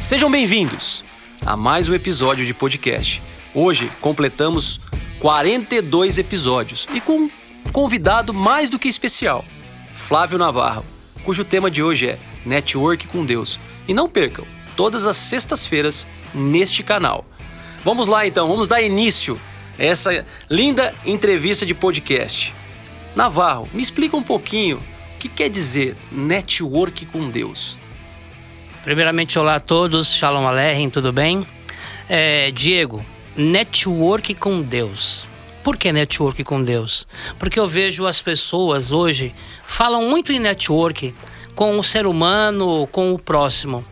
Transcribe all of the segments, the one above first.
Sejam bem-vindos a mais um episódio de podcast. Hoje completamos 42 episódios e com um convidado mais do que especial, Flávio Navarro, cujo tema de hoje é Network com Deus. E não percam, todas as sextas-feiras neste canal. Vamos lá então, vamos dar início a essa linda entrevista de podcast. Navarro, me explica um pouquinho o que quer dizer Network com Deus. Primeiramente, olá a todos, Shalom Aleichem, tudo bem? Diego, network com Deus. Por que network com Deus? Porque eu vejo as pessoas hoje falam muito em network com o ser humano, com o próximo.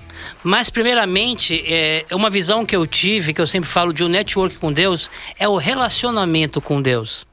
Mas primeiramente, uma visão que eu tive, que eu sempre falo de um network com Deus, é o relacionamento com Deus.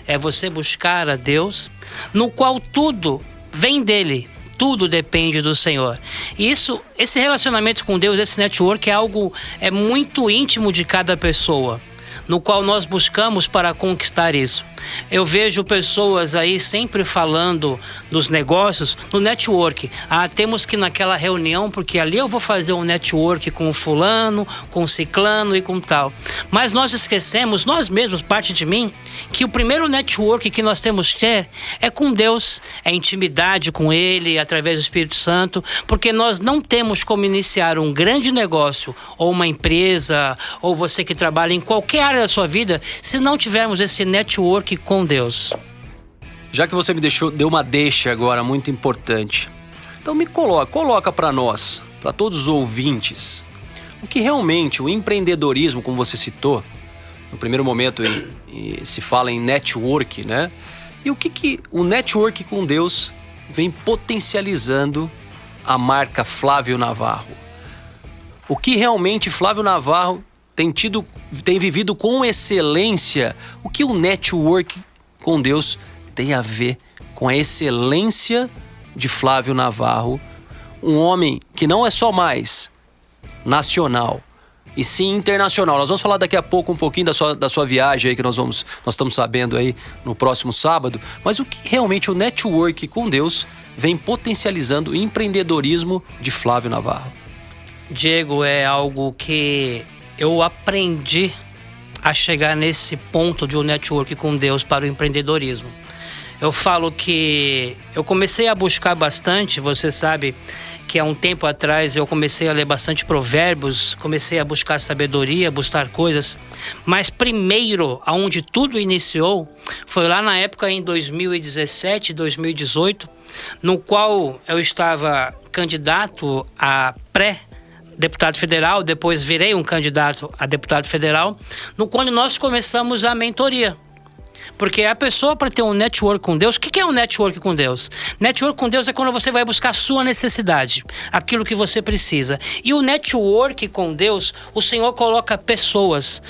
É você buscar a Deus, no qual tudo vem dele. Tudo depende do Senhor. E esse relacionamento com Deus, esse network é algo muito íntimo de cada pessoa, no qual nós buscamos para conquistar isso. Eu vejo pessoas aí sempre falando dos negócios, no network. Temos que ir naquela reunião, porque ali eu vou fazer um network com o fulano, com o ciclano e com tal. Mas nós esquecemos, nós mesmos, parte de mim, que o primeiro network que nós temos que ter é com Deus, é intimidade com Ele, através do Espírito Santo, porque nós não temos como iniciar um grande negócio, ou uma empresa, ou você que trabalha em qualquer área da sua vida, se não tivermos esse network com Deus. Já que você me deu uma deixa agora muito importante, então me coloca para nós, para todos os ouvintes, o que realmente o empreendedorismo, como você citou, no primeiro momento se fala em network, né? E o que o network com Deus vem potencializando a marca Flávio Navarro? O que realmente Flávio Navarro tem vivido com excelência? O que o network com Deus tem a ver com a excelência de Flávio Navarro, um homem que não é só mais nacional, e sim internacional. Nós vamos falar daqui a pouco um pouquinho da sua viagem aí, que nós estamos sabendo aí no próximo sábado, mas o que realmente o network com Deus vem potencializando o empreendedorismo de Flávio Navarro? Diego, é algo que eu aprendi a chegar nesse ponto de um network com Deus para o empreendedorismo. Eu falo que eu comecei a buscar bastante, você sabe que há um tempo atrás eu comecei a ler bastante provérbios, comecei a buscar sabedoria, buscar coisas, mas primeiro, aonde tudo iniciou, foi lá na época em 2017, 2018, no qual eu estava candidato a deputado federal, depois virei um candidato a deputado federal, no qual nós começamos a mentoria. Porque a pessoa, para ter um network com Deus, o que é um network com Deus? Network com Deus é quando você vai buscar a sua necessidade, aquilo que você precisa. E o network com Deus, o Senhor coloca pessoas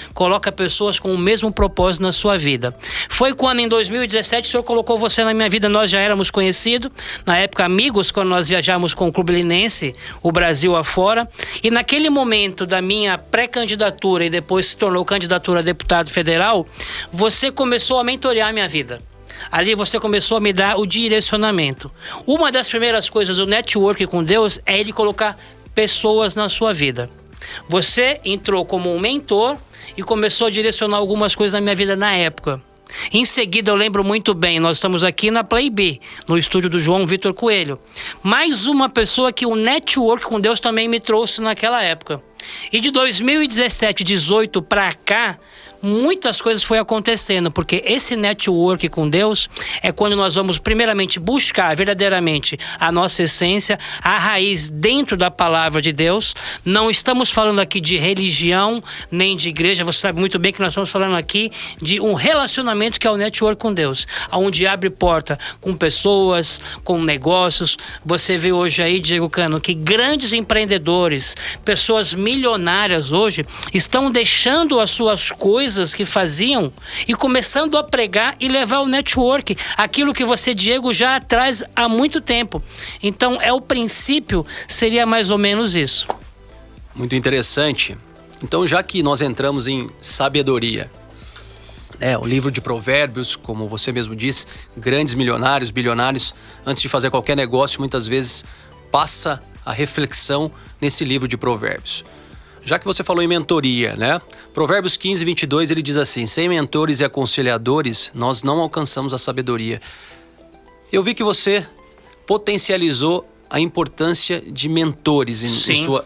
com o mesmo propósito na sua vida. Foi quando em 2017 o Senhor colocou você na minha vida, nós já éramos conhecidos, na época amigos, quando nós viajamos com o Clube Linense, o Brasil afora. E naquele momento da minha pré-candidatura e depois se tornou candidatura a deputado federal, você começou a mentorear a minha vida. Ali você começou a me dar o direcionamento. Uma das primeiras coisas do network com Deus é Ele colocar pessoas na sua vida. Você entrou como um mentor e começou a direcionar algumas coisas na minha vida na época. Em seguida, eu lembro muito bem, nós estamos aqui na Play B, no estúdio do João Vitor Coelho. Mais uma pessoa que o network com Deus também me trouxe naquela época. E de 2017, 2018 para cá, muitas coisas foi acontecendo, porque esse network com Deus é quando nós vamos primeiramente buscar verdadeiramente a nossa essência, a raiz dentro da palavra de Deus. Não estamos falando aqui de religião, nem de igreja, você sabe muito bem que nós estamos falando aqui de um relacionamento que é o network com Deus, onde abre porta com pessoas, com negócios. Você vê hoje aí, Diego Cano, que grandes empreendedores, pessoas milionárias hoje, estão deixando as suas coisas que faziam e começando a pregar e levar o network, aquilo que você, Diego, já traz há muito tempo. Então, o princípio seria mais ou menos isso. Muito interessante. Então, já que nós entramos em sabedoria, o livro de provérbios, como você mesmo disse, grandes milionários, bilionários, antes de fazer qualquer negócio, muitas vezes passa a reflexão nesse livro de Provérbios. Já que você falou em mentoria, né? Provérbios 15, 22, ele diz assim: sem mentores e aconselhadores, nós não alcançamos a sabedoria. Eu vi que você potencializou a importância de mentores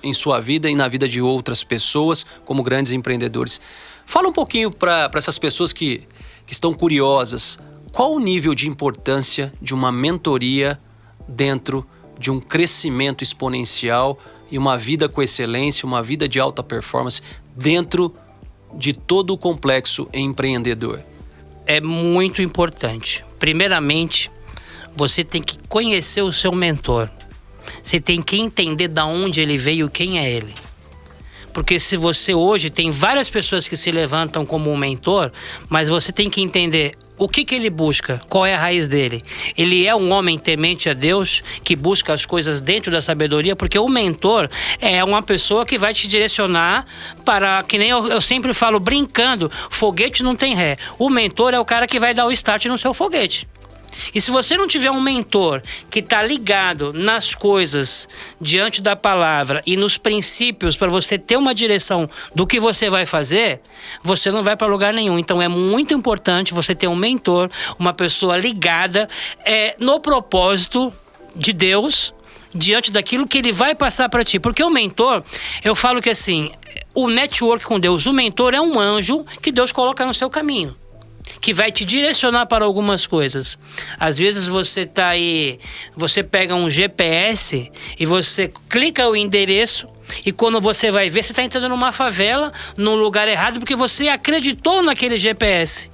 em sua vida e na vida de outras pessoas, como grandes empreendedores. Fala um pouquinho para essas pessoas que estão curiosas. Qual o nível de importância de uma mentoria dentro de um crescimento exponencial e uma vida com excelência, uma vida de alta performance dentro de todo o complexo empreendedor? É muito importante. Primeiramente, você tem que conhecer o seu mentor. Você tem que entender de onde ele veio, quem é ele. Porque se você hoje tem várias pessoas que se levantam como um mentor, mas você tem que entender o que ele busca, qual é a raiz dele. Ele é um homem temente a Deus, que busca as coisas dentro da sabedoria, porque o mentor é uma pessoa que vai te direcionar para, que nem eu sempre falo brincando, foguete não tem ré. O mentor é o cara que vai dar o start no seu foguete. E se você não tiver um mentor que está ligado nas coisas diante da palavra e nos princípios para você ter uma direção do que você vai fazer, você não vai para lugar nenhum. Então é muito importante você ter um mentor, uma pessoa ligada no propósito de Deus, diante daquilo que ele vai passar para ti. Porque o mentor, eu falo que assim, o network com Deus, o mentor é um anjo que Deus coloca no seu caminho, que vai te direcionar para algumas coisas. Às vezes você tá aí, você pega um GPS e você clica o endereço e quando você vai ver, você está entrando numa favela, num lugar errado, porque você acreditou naquele GPS.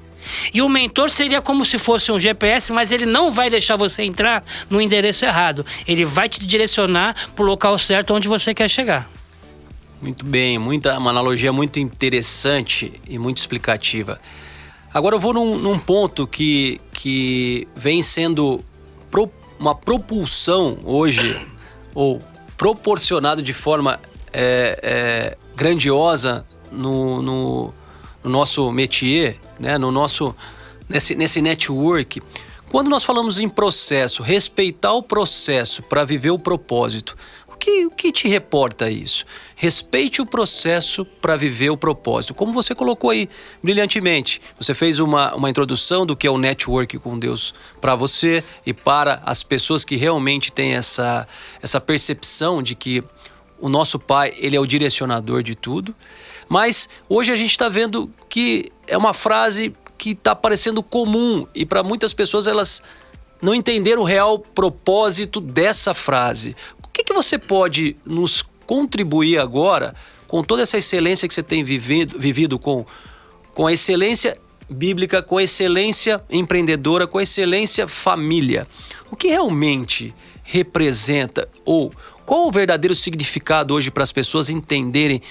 E o mentor seria como se fosse um GPS, mas ele não vai deixar você entrar no endereço errado. Ele vai te direcionar para o local certo onde você quer chegar. Muito bem, uma analogia muito interessante e muito explicativa. Agora eu vou num ponto que vem sendo uma propulsão hoje, ou proporcionado de forma grandiosa no nosso métier, né? Nesse network. Quando nós falamos em processo, respeitar o processo para viver o propósito, o que te reporta isso? Respeite o processo para viver o propósito. Como você colocou aí brilhantemente. Você fez uma introdução do que é o network com Deus para você e para as pessoas que realmente têm essa percepção de que o nosso Pai, ele é o direcionador de tudo. Mas hoje a gente está vendo que é uma frase que está parecendo comum e para muitas pessoas elas não entenderam o real propósito dessa frase. O que você pode nos contribuir agora com toda essa excelência que você tem vivido com a excelência bíblica, com a excelência empreendedora, com a excelência família? O que realmente representa ou qual o verdadeiro significado hoje para as pessoas entenderem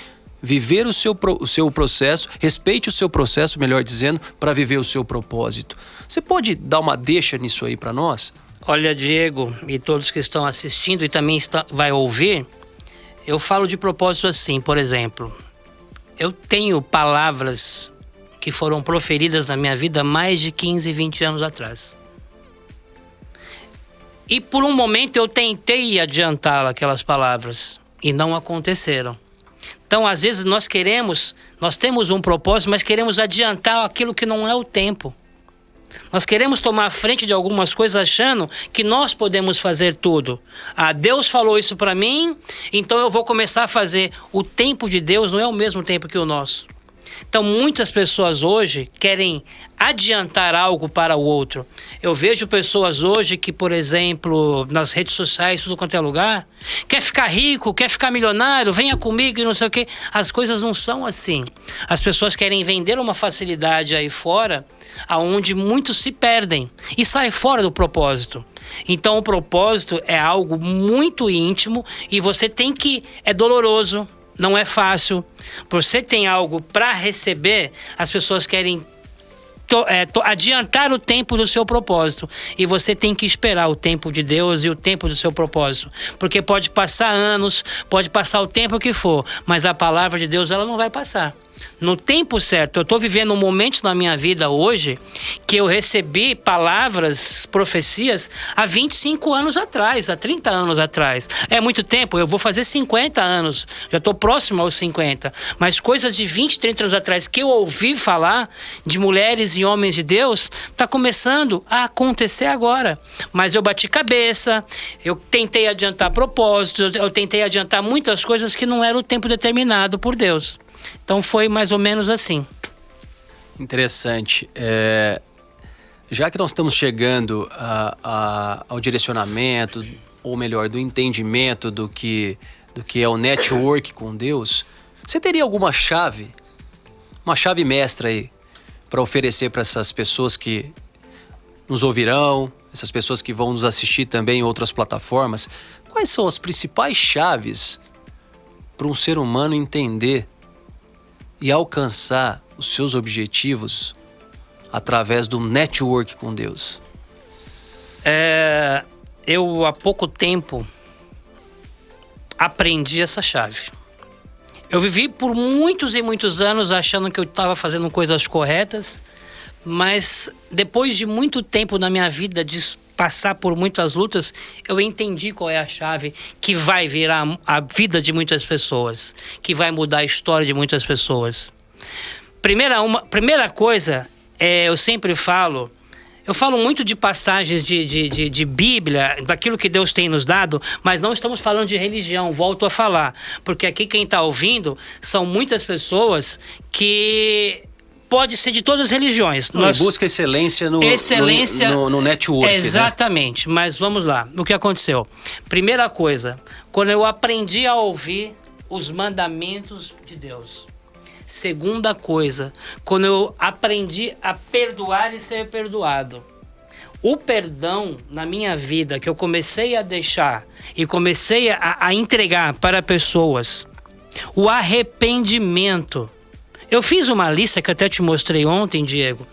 viver o seu processo, respeite o seu processo, melhor dizendo, para viver o seu propósito? Você pode dar uma deixa nisso aí para nós? Olha, Diego, e todos que estão assistindo e também vai ouvir, eu falo de propósito assim, por exemplo, eu tenho palavras que foram proferidas na minha vida mais de 15, 20 anos atrás. E por um momento eu tentei adiantar aquelas palavras e não aconteceram. Então, às vezes nós temos um propósito, mas queremos adiantar aquilo que não é o tempo. Nós queremos tomar a frente de algumas coisas achando que nós podemos fazer tudo. Deus falou isso para mim, então eu vou começar a fazer. O tempo de Deus não é o mesmo tempo que o nosso. Então muitas pessoas hoje querem adiantar algo para o outro. Eu vejo pessoas hoje que, por exemplo, nas redes sociais, tudo quanto é lugar, quer ficar rico, quer ficar milionário, venha comigo e não sei o quê. As coisas não são assim. As pessoas querem vender uma facilidade aí fora, aonde muitos se perdem e saem fora do propósito. Então o propósito é algo muito íntimo e você tem que... É doloroso. Não é fácil. Você tem algo para receber, as pessoas querem adiantar o tempo do seu propósito. E você tem que esperar o tempo de Deus e o tempo do seu propósito. Porque pode passar anos, pode passar o tempo que for, mas a palavra de Deus ela não vai passar. no tempo certo. Eu estou vivendo momentos na minha vida hoje que eu recebi palavras, profecias há 25 anos atrás, há 30 anos atrás. É muito tempo, eu vou fazer 50 anos, já estou próximo aos 50. Mas coisas de 20, 30 anos atrás que eu ouvi falar de mulheres e homens de Deus, está começando a acontecer agora. Mas eu bati cabeça, eu tentei adiantar propósitos, eu tentei adiantar muitas coisas que não era o tempo determinado por Deus. Então foi mais ou menos assim. Interessante. Já que nós estamos chegando ao direcionamento, ou melhor, do entendimento do que é o network com Deus, você teria alguma chave, uma chave mestra aí, para oferecer para essas pessoas que nos ouvirão, essas pessoas que vão nos assistir também em outras plataformas? Quais são as principais chaves para um ser humano entender e alcançar os seus objetivos através do network com Deus? Eu, há pouco tempo, aprendi essa chave. Eu vivi por muitos e muitos anos achando que eu estava fazendo coisas corretas, mas depois de muito tempo na minha vida, de passar por muitas lutas, eu entendi qual é a chave que vai virar a vida de muitas pessoas, que vai mudar a história de muitas pessoas. Primeira coisa, eu sempre falo, eu falo muito de passagens de Bíblia, daquilo que Deus tem nos dado, mas não estamos falando de religião, volto a falar, porque aqui quem está ouvindo são muitas pessoas que pode ser de todas as religiões. Nós busca excelência no network. Exatamente, né? Mas vamos lá, o que aconteceu? Primeira coisa, quando eu aprendi a ouvir os mandamentos de Deus. Segunda coisa, quando eu aprendi a perdoar e ser perdoado. O perdão na minha vida que eu comecei a deixar e comecei a entregar para pessoas. O arrependimento. Eu fiz uma lista que até te mostrei ontem, Diego.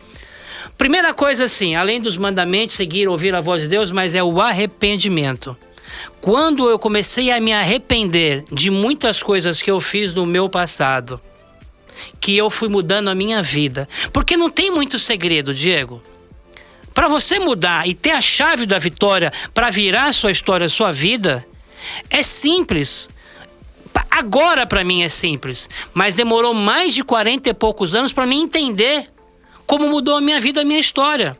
Primeira coisa assim, além dos mandamentos, seguir, ouvir a voz de Deus, mas é o arrependimento. Quando eu comecei a me arrepender de muitas coisas que eu fiz no meu passado, que eu fui mudando a minha vida. Porque não tem muito segredo, Diego. Para você mudar e ter a chave da vitória para virar a sua história, a sua vida, é simples. Agora para mim é simples, mas demorou mais de 40 e poucos anos para mim entender como mudou a minha vida, a minha história.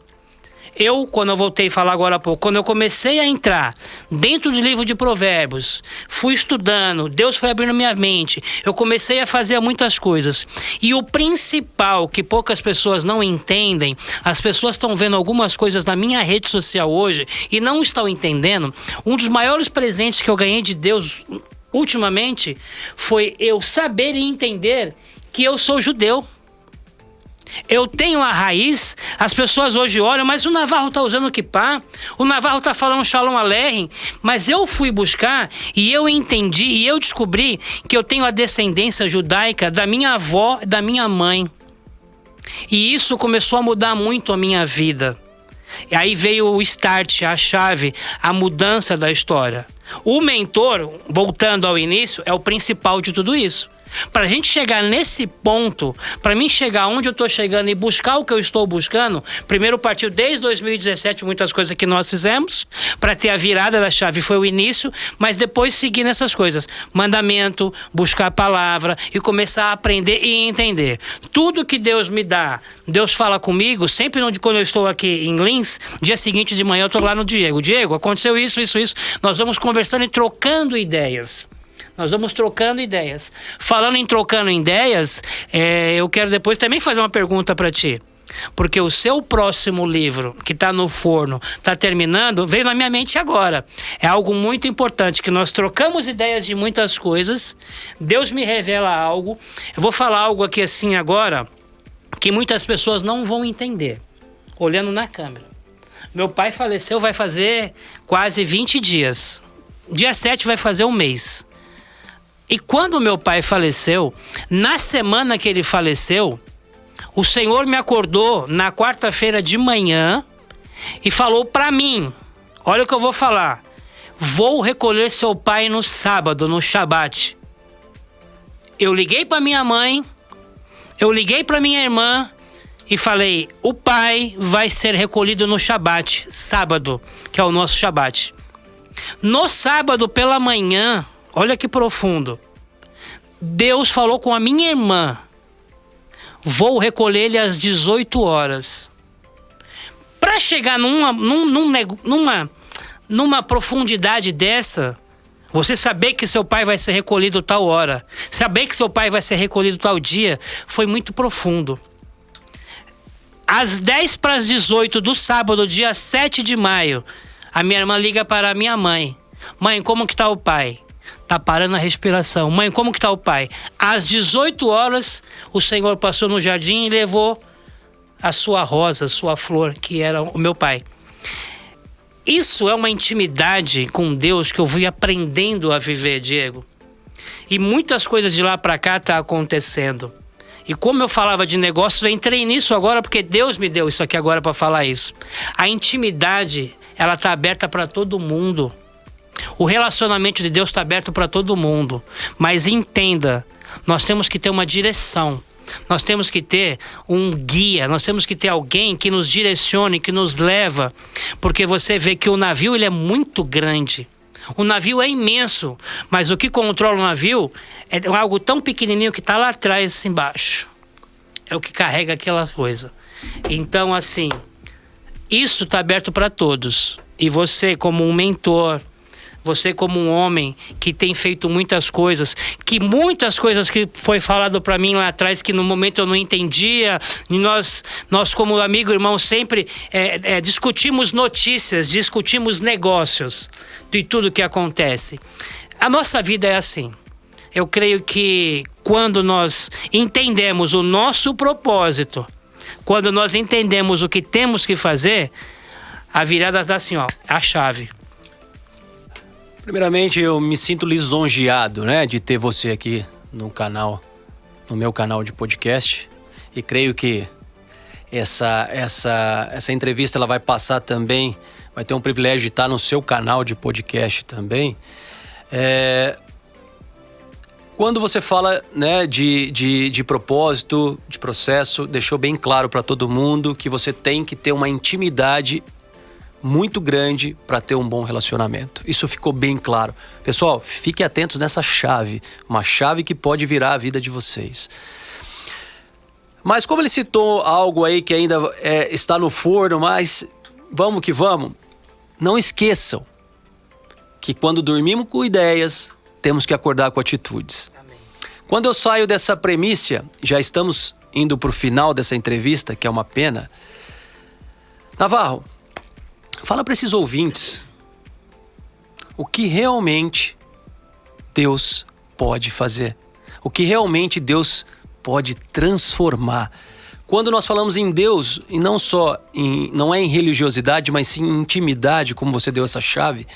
Quando eu voltei a falar agora há pouco, quando eu comecei a entrar dentro do livro de Provérbios, fui estudando, Deus foi abrindo minha mente, eu comecei a fazer muitas coisas. E o principal que poucas pessoas não entendem, as pessoas estão vendo algumas coisas na minha rede social hoje e não estão entendendo, um dos maiores presentes que eu ganhei de Deus ultimamente foi eu saber e entender que eu sou judeu. Eu tenho a raiz, as pessoas hoje olham, mas o Navarro está usando kippá, o Navarro está falando Shalom Aleichem, mas eu fui buscar e eu entendi e eu descobri que eu tenho a descendência judaica da minha avó e da minha mãe. E isso começou a mudar muito a minha vida. E aí veio o start, a chave, a mudança da história. O mentor, voltando ao início, é o principal de tudo isso. Para a gente chegar nesse ponto, para mim chegar onde eu estou chegando e buscar o que eu estou buscando, primeiro partiu desde 2017 muitas coisas que nós fizemos, para ter a virada da chave foi o início, mas depois seguir nessas coisas, mandamento, buscar a palavra e começar a aprender e entender. Tudo que Deus me dá, Deus fala comigo, sempre quando eu estou aqui em Lins, dia seguinte de manhã eu estou lá no Diego. Diego, aconteceu isso, nós vamos conversando e trocando ideias. Nós vamos trocando ideias. Falando em trocando ideias, eu quero depois também fazer uma pergunta para ti. Porque o seu próximo livro, que está no forno, está terminando, veio na minha mente agora. É algo muito importante, que nós trocamos ideias de muitas coisas. Deus me revela algo. Eu vou falar algo aqui assim agora, que muitas pessoas não vão entender, olhando na câmera. Meu pai faleceu, vai fazer quase 20 dias. Dia 7 vai fazer um mês. E quando meu pai faleceu, na semana que ele faleceu, o Senhor me acordou na quarta-feira de manhã e falou para mim, olha o que eu vou falar, vou recolher seu pai no sábado, no Shabat. Eu liguei para minha mãe, Eu liguei para minha irmã e falei, o pai vai ser recolhido no Shabat, sábado, que é o nosso Shabat. No sábado pela manhã, olha que profundo, Deus falou com a minha irmã, vou recolher ele às 18 horas. Para chegar numa profundidade dessa, você saber que seu pai vai ser recolhido tal hora, saber que seu pai vai ser recolhido tal dia, foi muito profundo. Às 10:18 do sábado, dia 7 de maio, a minha irmã liga para a minha mãe. Mãe, como que tá o pai? Tá parando a respiração. Mãe, como que tá o pai? Às 18 horas, o Senhor passou no jardim e levou a sua rosa, a sua flor, que era o meu pai. Isso é uma intimidade com Deus que eu fui aprendendo a viver, Diego. E muitas coisas de lá para cá tá acontecendo. E como eu falava de negócios, eu entrei nisso agora porque Deus me deu isso aqui agora para falar isso. A intimidade, ela tá aberta para todo mundo. O relacionamento de Deus está aberto para todo mundo. Mas entenda, nós temos que ter uma direção. Nós temos que ter um guia, nós temos que ter alguém que nos direcione, que nos leva. Porque você vê que o navio ele é muito grande. O navio é imenso, mas o que controla o navio é algo tão pequenininho que está lá atrás, embaixo. É o que carrega aquela coisa. Então, assim, isso está aberto para todos. E você, como um mentor, você como um homem que tem feito muitas coisas que foi falado para mim lá atrás, que no momento eu não entendia, e nós como amigo e irmão sempre discutimos notícias, discutimos negócios de tudo que acontece. A nossa vida é assim. Eu creio que quando nós entendemos o nosso propósito, quando nós entendemos o que temos que fazer, a virada está assim, ó, a chave. Primeiramente, eu me sinto lisonjeado, né, de ter você aqui no canal, no meu canal de podcast. E creio que essa entrevista ela vai passar também, vai ter um privilégio de estar no seu canal de podcast também. Quando você fala, né, de propósito, de processo, deixou bem claro para todo mundo que você tem que ter uma intimidade muito grande para ter um bom relacionamento. Isso ficou bem claro. Pessoal, fiquem atentos nessa chave. Uma chave que pode virar a vida de vocês. Mas como ele citou algo aí que ainda está no forno, mas vamos que vamos. Não esqueçam que quando dormimos com ideias, temos que acordar com atitudes. Amém. Quando eu saio dessa premissa, já estamos indo para o final dessa entrevista, que é uma pena. Navarro, fala para esses ouvintes o que realmente Deus pode fazer. O que realmente Deus pode transformar. Quando nós falamos em Deus, e não é em religiosidade, mas sim em intimidade, como você deu essa chave,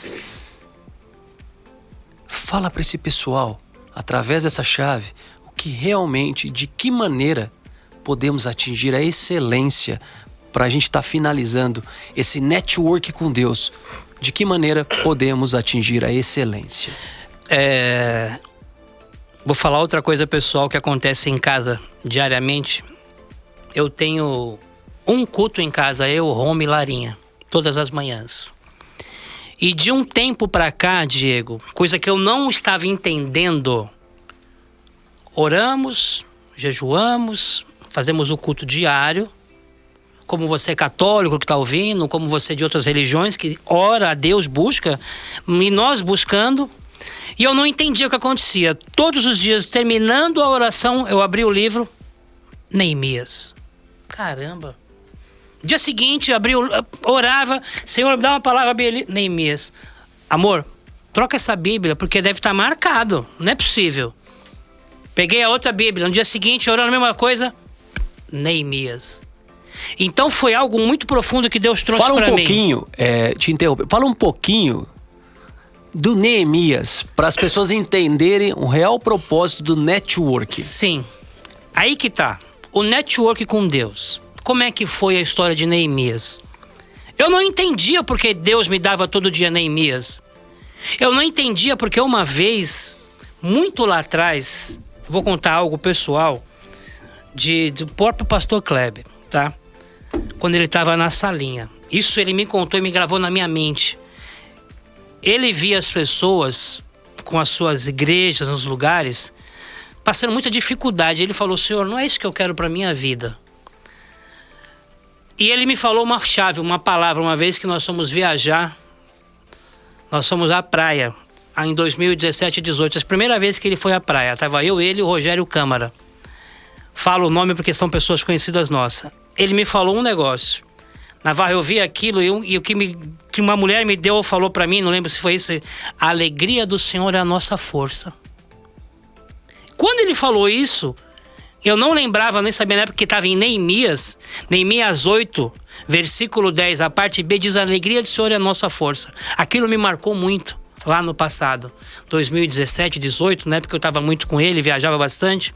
fala para esse pessoal, através dessa chave, o que realmente, de que maneira podemos atingir a excelência para a gente estar finalizando esse network com Deus. De que maneira podemos atingir a excelência? Vou falar outra coisa, pessoal, que acontece em casa diariamente. Eu tenho um culto em casa, eu, Roma e Larinha, todas as manhãs. E de um tempo para cá, Diego, coisa que eu não estava entendendo, oramos, jejuamos, fazemos o culto diário. Como você é católico que está ouvindo, como você é de outras religiões que ora a Deus, busca, e nós buscando. E eu não entendia o que acontecia. Todos os dias, terminando a oração, eu abri o livro, Neemias. Caramba. Dia seguinte, orava, Senhor, dá uma palavra, Neemias. Amor, troca essa Bíblia, porque deve estar marcado, não é possível. Peguei a outra Bíblia, no dia seguinte, orando a mesma coisa, Neemias. Então foi algo muito profundo que Deus trouxe para mim. Fala um pouquinho, te interromper, fala um pouquinho do Neemias, para as pessoas entenderem o real propósito do network. Sim, aí que tá, o network com Deus. Como é que foi a história de Neemias? Eu não entendia porque Deus me dava todo dia Neemias. Eu não entendia porque uma vez, muito lá atrás, eu vou contar algo pessoal, do próprio pastor Kleber, tá? Quando ele estava na salinha. Isso ele me contou e me gravou na minha mente. Ele via as pessoas com as suas igrejas, nos lugares, passando muita dificuldade. Ele falou: Senhor, não é isso que eu quero para minha vida. E ele me falou uma chave, uma palavra, uma vez que nós fomos viajar. Nós fomos à praia, em 2017 e 2018. A primeira vez que ele foi à praia. Tava eu, ele e o Rogério Câmara. Falo o nome porque são pessoas conhecidas nossas. Ele me falou um negócio. Navarro, eu vi aquilo e o que uma mulher me deu, falou para mim, não lembro se foi isso: a alegria do Senhor é a nossa força. Quando ele falou isso, eu não lembrava, nem sabia na época que estava em Neemias 8, versículo 10, a parte B diz: a alegria do Senhor é a nossa força. Aquilo me marcou muito lá no passado, 2017, 2018, na época que eu estava muito com ele, viajava bastante.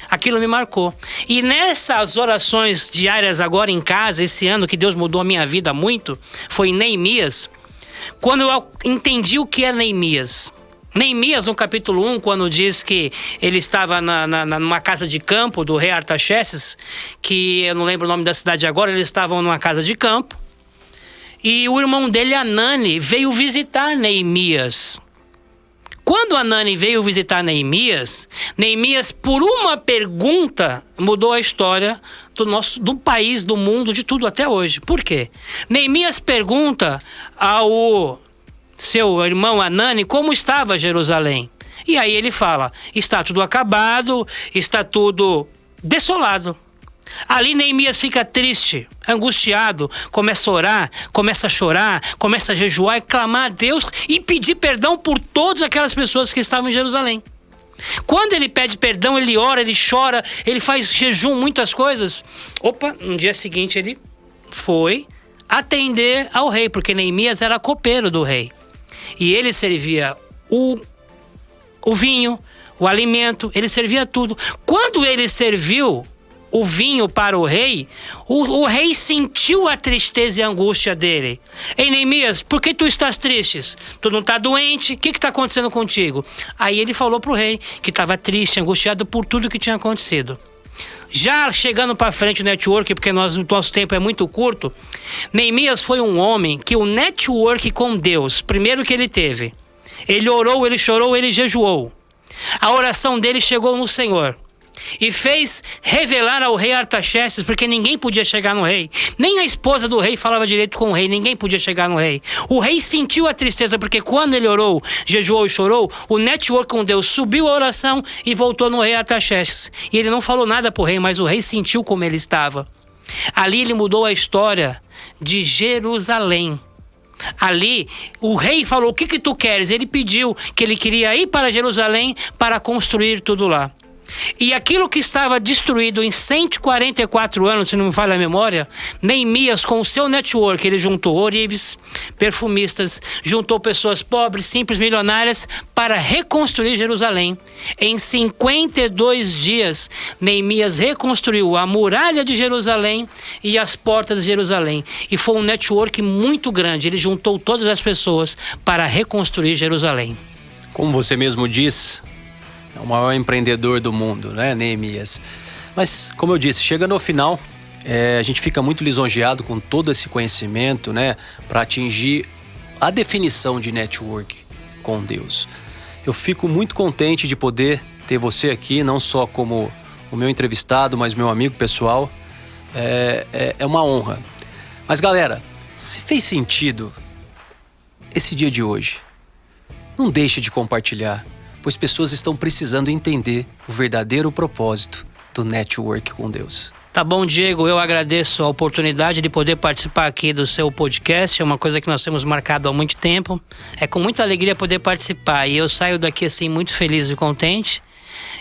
Aquilo me marcou. E nessas orações diárias agora em casa, esse ano que Deus mudou a minha vida muito, foi em Neemias. Quando eu entendi o que é Neemias. Neemias, no capítulo 1, quando diz que ele estava numa casa de campo do rei Artaxerxes, que eu não lembro o nome da cidade agora, eles estavam numa casa de campo. E o irmão dele, Anani, veio visitar Neemias. Quando Anani veio visitar Neemias, por uma pergunta, mudou a história do país, do mundo, de tudo até hoje. Por quê? Neemias pergunta ao seu irmão Anani como estava Jerusalém. E aí ele fala: está tudo acabado, está tudo desolado. Ali Neemias fica triste, angustiado, começa a orar, começa a chorar, começa a jejuar e clamar a Deus e pedir perdão por todas aquelas pessoas que estavam em Jerusalém. Quando ele pede perdão, ele ora, ele chora, ele faz jejum, muitas coisas. No dia seguinte ele foi atender ao rei, porque Neemias era copeiro do rei. E ele servia o vinho, o alimento, ele servia tudo. Quando ele serviu o vinho para o rei sentiu a tristeza e a angústia dele. Ei, Neemias, por que tu estás triste? Tu não está doente? O que está acontecendo contigo? Aí ele falou para o rei que estava triste, angustiado por tudo que tinha acontecido. Já chegando para frente o network, porque o nosso tempo é muito curto, Neemias foi um homem que o network com Deus, primeiro que ele teve, ele orou, ele chorou, ele jejuou. A oração dele chegou no Senhor e fez revelar ao rei Artaxerxes, porque ninguém podia chegar no rei. Nem a esposa do rei falava direito com o rei, ninguém podia chegar no rei. O rei sentiu a tristeza, porque quando ele orou, jejuou e chorou, o network com Deus subiu a oração e voltou no rei Artaxerxes. E ele não falou nada pro rei, mas o rei sentiu como ele estava. Ali ele mudou a história de Jerusalém. Ali o rei falou: o que tu queres? Ele pediu que ele queria ir para Jerusalém para construir tudo lá. E aquilo que estava destruído em 144 anos, se não me falha a memória, Neemias, com o seu network, ele juntou ourives, perfumistas, juntou pessoas pobres, simples, milionárias, para reconstruir Jerusalém. Em 52 dias, Neemias reconstruiu a muralha de Jerusalém e as portas de Jerusalém. E foi um network muito grande, ele juntou todas as pessoas para reconstruir Jerusalém. Como você mesmo diz, é o maior empreendedor do mundo, né, Neemias? Mas, como eu disse, chega no final, a gente fica muito lisonjeado com todo esse conhecimento, né, para atingir a definição de network com Deus. Eu fico muito contente de poder ter você aqui, não só como o meu entrevistado, mas meu amigo pessoal. É uma honra. Mas, galera, se fez sentido esse dia de hoje, não deixe de compartilhar, pois pessoas estão precisando entender o verdadeiro propósito do network com Deus. Tá bom, Diego, eu agradeço a oportunidade de poder participar aqui do seu podcast. É uma coisa que nós temos marcado há muito tempo. É com muita alegria poder participar e eu saio daqui assim muito feliz e contente.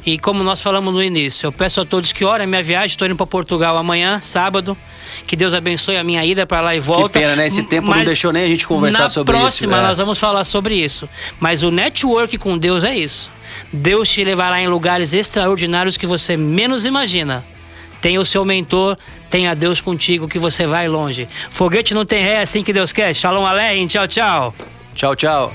E como nós falamos no início, eu peço a todos que orem a minha viagem. Estou indo para Portugal amanhã, sábado. Que Deus abençoe a minha ida para lá e volta. Que pena, né? Esse tempo não deixou nem a gente conversar sobre isso. Na próxima nós vamos falar sobre isso. Mas o network com Deus é isso. Deus te levará em lugares extraordinários que você menos imagina. Tenha o seu mentor, tenha Deus contigo que você vai longe. Foguete não tem ré, é assim que Deus quer. Shalom Aleichem, tchau, tchau. Tchau, tchau.